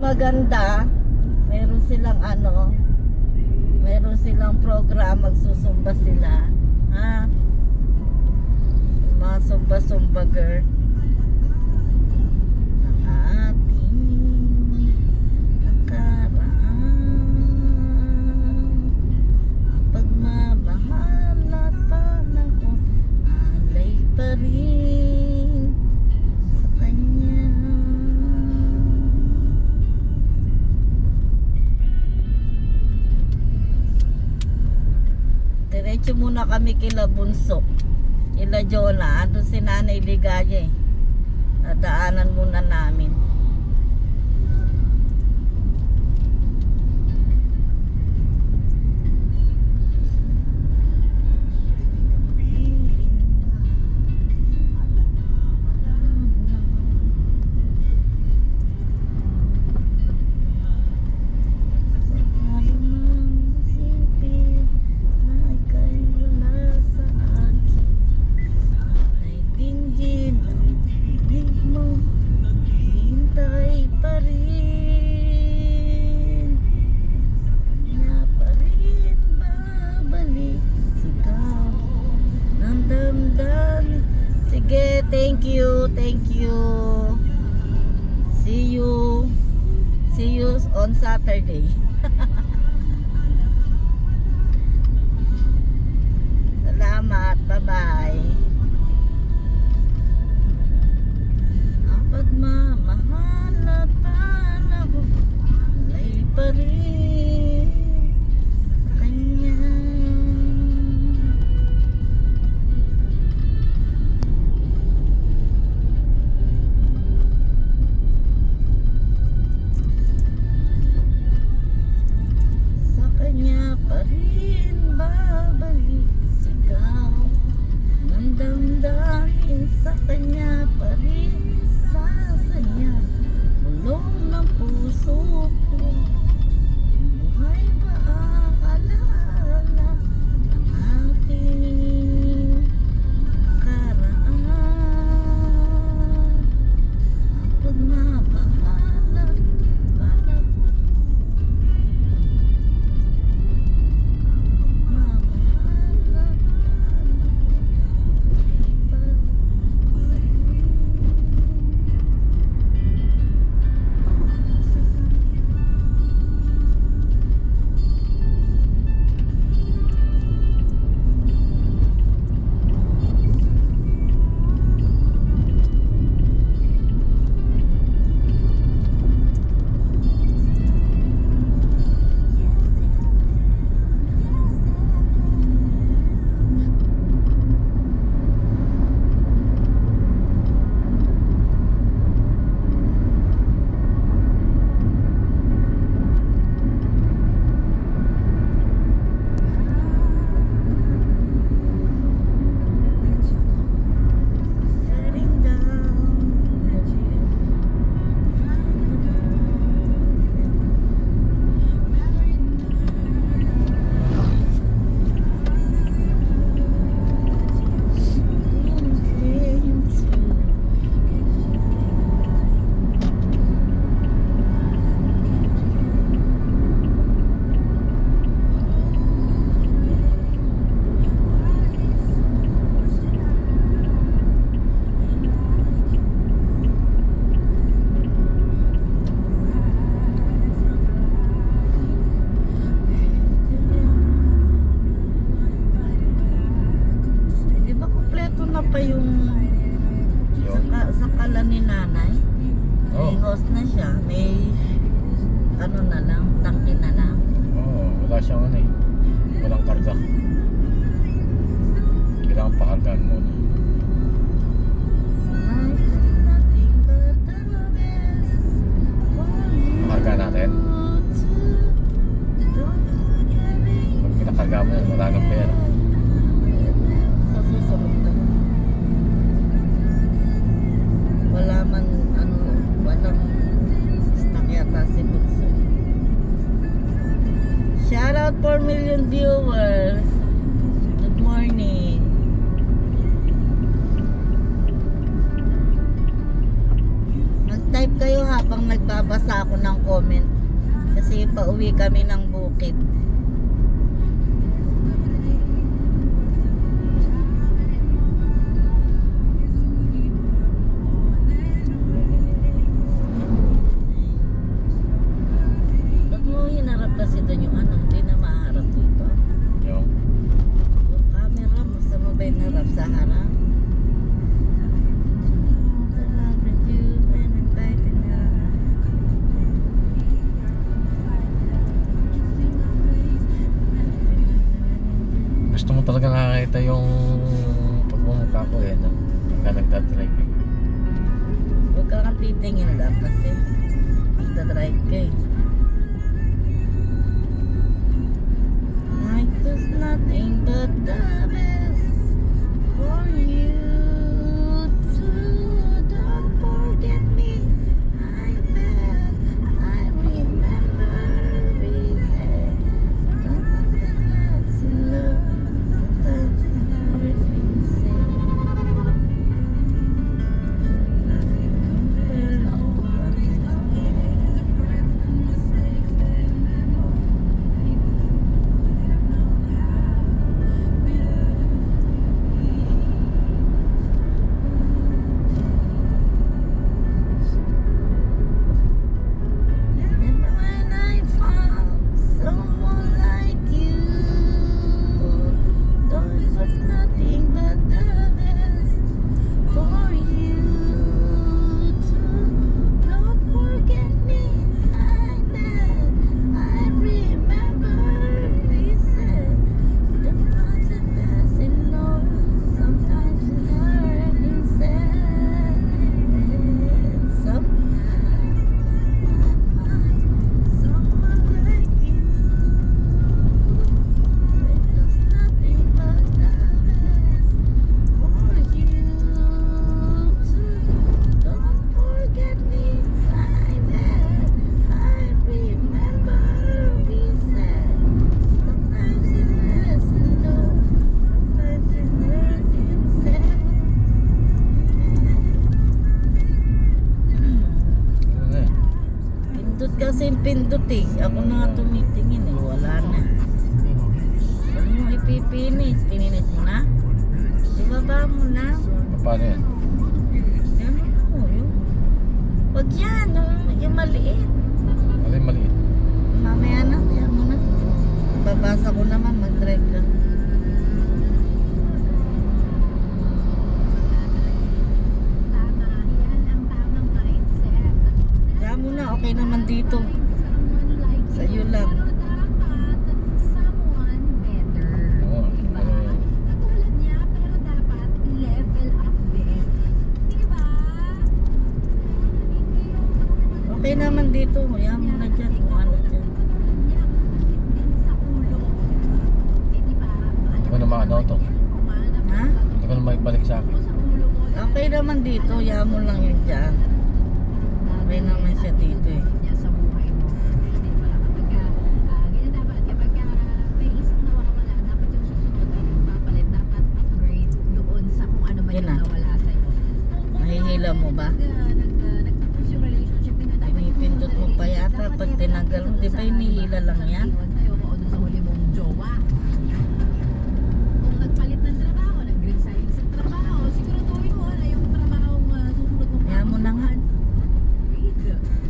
maganda, meron silang meron silang program, magsusumba sila. Ha? Mga sumba-sumba girl. Ang ating nakaraan, ang pagmamahal at panahon, alay pa rin sa kanya. Diretso muna kami kila Bunso, kila Jonah. Ando si Nanay Ligaya eh. Nadaanan muna namin. Sige, thank you. See you on Saturday. Salamat, bye-bye. Ang pagmamahal at panahon, alay pa rin sa kanya. Pa rin babalik sigaw ng damdamin, sa kanya pa rin sasaya bulong ng puso ko. Buhay ba ang alaala ng ating nakaraan? Ang pagmamahal at panahon, pa yung sakala ni nanay. May host na siya. May ano na lang, tangke na lang. Wala siyang walang karga. Kailangan pakargaan muna. Pakargaan natin. Pag pinakarga mo yan, wala kang pera. Sa susunod na. Wala man, walang stock yata si Bunso. Shout out 4 million viewers. Good morning. Mag-type kayo habang nagbabasa ako ng comment. Kasi pauwi kami ng bukid. Ba't mo hinarap kasi doon yung ano? Hindi na maharap dito. Yung, Yung camera, basta mo ba hinarap sa harap? gusto mo talaga nakakita yung pagmumukha ko eh, no? Pagka nagdadrive eh. Huwag ka kang titingin lang kasi magdadrive ka eh. Life is nothing but the best for you to don't forget me. I bet I remember we said sometimes the best in love, sometimes in everything we say. And when I found someone like you, though it was nothing but the best for you too. Don't forget me, I bet I remember we said sometimes the best in love, sometimes in hurting sad. And sometimes someone like you, it was nothing but the best for you too. Don't forget me, I bet I remember we said sometimes it lasts in love, sometimes it hurts instead. Ano na eh. Pindot kasi yung pindot eh. Ako na nga tumitingin eh. Wala na. Huwag mo ipipinis. Pininis mo na? Ibaba mo na. Paano yan? Yan mo. Yung... Huwag yan. Yung maliit. Ano yung maliit? Mamaya na. Yan mo na. Babasa ko naman. Mag-drive ka. Yan mo na. Okay naman dito. Sa'yo lang. Oo. Ano yung, Okay naman dito. Yan mo na dyan. Kung ano dyan. hindi ko na maano to. Ha? Hindi ko na maibalik sa akin. Okay naman dito. Yan mo lang yun dyan. Okay naman siya dito eh. Sa buhay mo. Hindi pala kapag ganyan dapat kapag may isip na wala, dapat yung susunod ay papalit, dapat upgrade doon sa kung ano man Yun yung na. nawala sa'yo. Mahihila mo ba? Nag-tapos yung relationship nyo, dapat Pinipindot mo pa yata pag tinanggal mo. Di ba hinihila lang yan? Sa'yo o doon sa huli mong jowa. Kung nagpalit ng trabaho, nag-resign sa trabaho, siguraduhin mo na yung trabaho susunod mong Kaya mo na nga.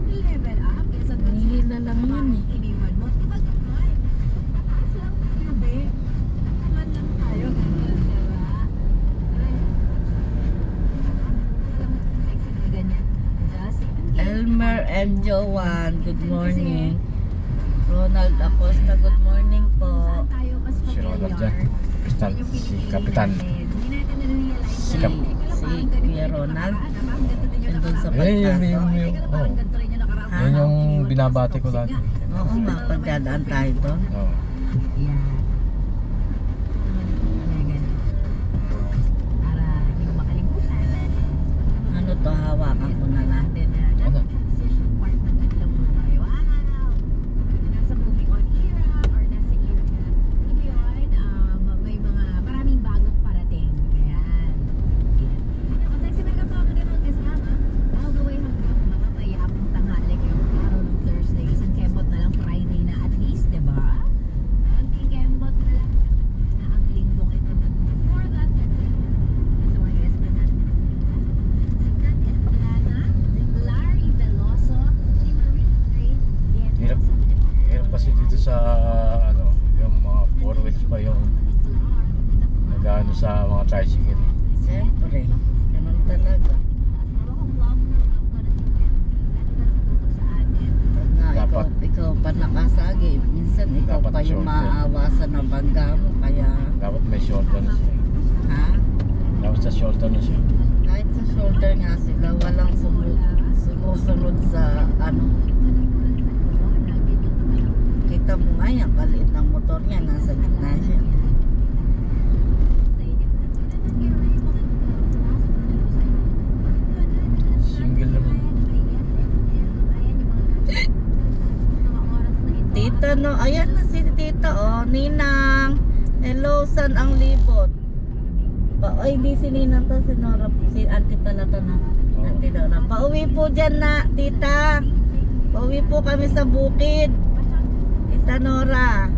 level up kesa doon sa Hinihila lang yan eh. iniwan mo. Pag-apply. Pagpapasok lang tayo, be. Naman lang tayo. Ganun, diba? Ay. Alam mo, sexy na ganyan. Just in case. Elmer and Joanne, good morning. Ronald Acosta, good morning po. Saan tayo mas Si Ronald familiar? dyan. Kapitan. Yung Si pinipili Kapitan. natin. Hindi natin na-realize Si na, Kap- eh, kailan si parang ganito Kuya yung Ronald. nakaraan, ah, parang ganito din yung Nandun sa nakaraan. Eh, yun pagpasok. yung, Eh, kailan parang ganito rin yung nakaraan. Ha? yun yung Iniwan binabati kasi ko toxic lagi. nga. Oo nga, pagdadaan tayo doon. Oo. Yan. Ganyan. Para hindi mo makalimutan. Ano to, hawakan ko na lang. Natin na Ano? transition part ng kanilang buhay. Wow! Nasa moving on era or nasa era na. Ngayon, may mga maraming bagong parating. Ayan. Yan. Kasi may kasama din ang kasama. All the way hanggang mga mayamang tanghali. kasi dito sa ano, yung mga four wheels pa yung nag-ano sa mga tricycle. Siyempre, ganun talaga. Pag nga Dapat- ikaw pa nakasagi, minsan ikaw Dapat pa yung shoulder. maaawasan ng bangga mo, kaya, Dapat may shoulder na siya. ha? Dapat sa shoulder na siya. Kahit sa shoulder nga sila, walang sumusunod sa ano. Kita mo nga yan, kaliit ng motor niya, nasa gitna siya. Single naman. Tita, no? Ayan na si tita, oh. Ninang. Hello, san ang libot? Ay, di si Ninang to, si Nora. Si auntie pala to na. Auntie Nora. Pauwi po dyan na, tita. Pauwi po kami sa bukid. Tita Nora.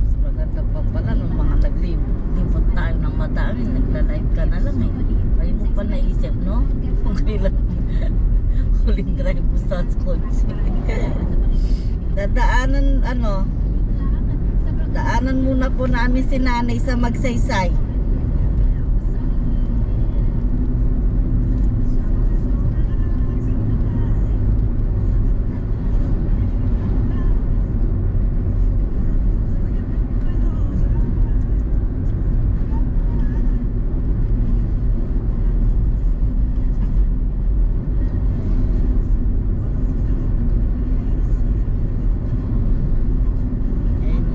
Mas maganda pa pala nung mga naglibot tayo ng madami. Nagla-live ka na lang eh. Ay mo pa naisip, no? Kung kailan huling drive mo sa kotse. Dadaanan, ano, daanan muna po namin si nanay sa Magsaysay.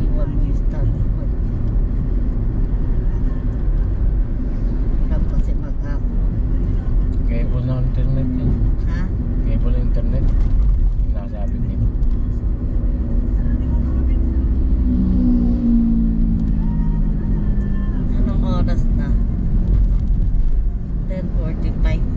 Iwan mo yung stand. Hirap kasi mag-upload. Cable ng internet yun. Ha? Cable ng internet. Yung nasabit nito. Anong oras na? 10:45.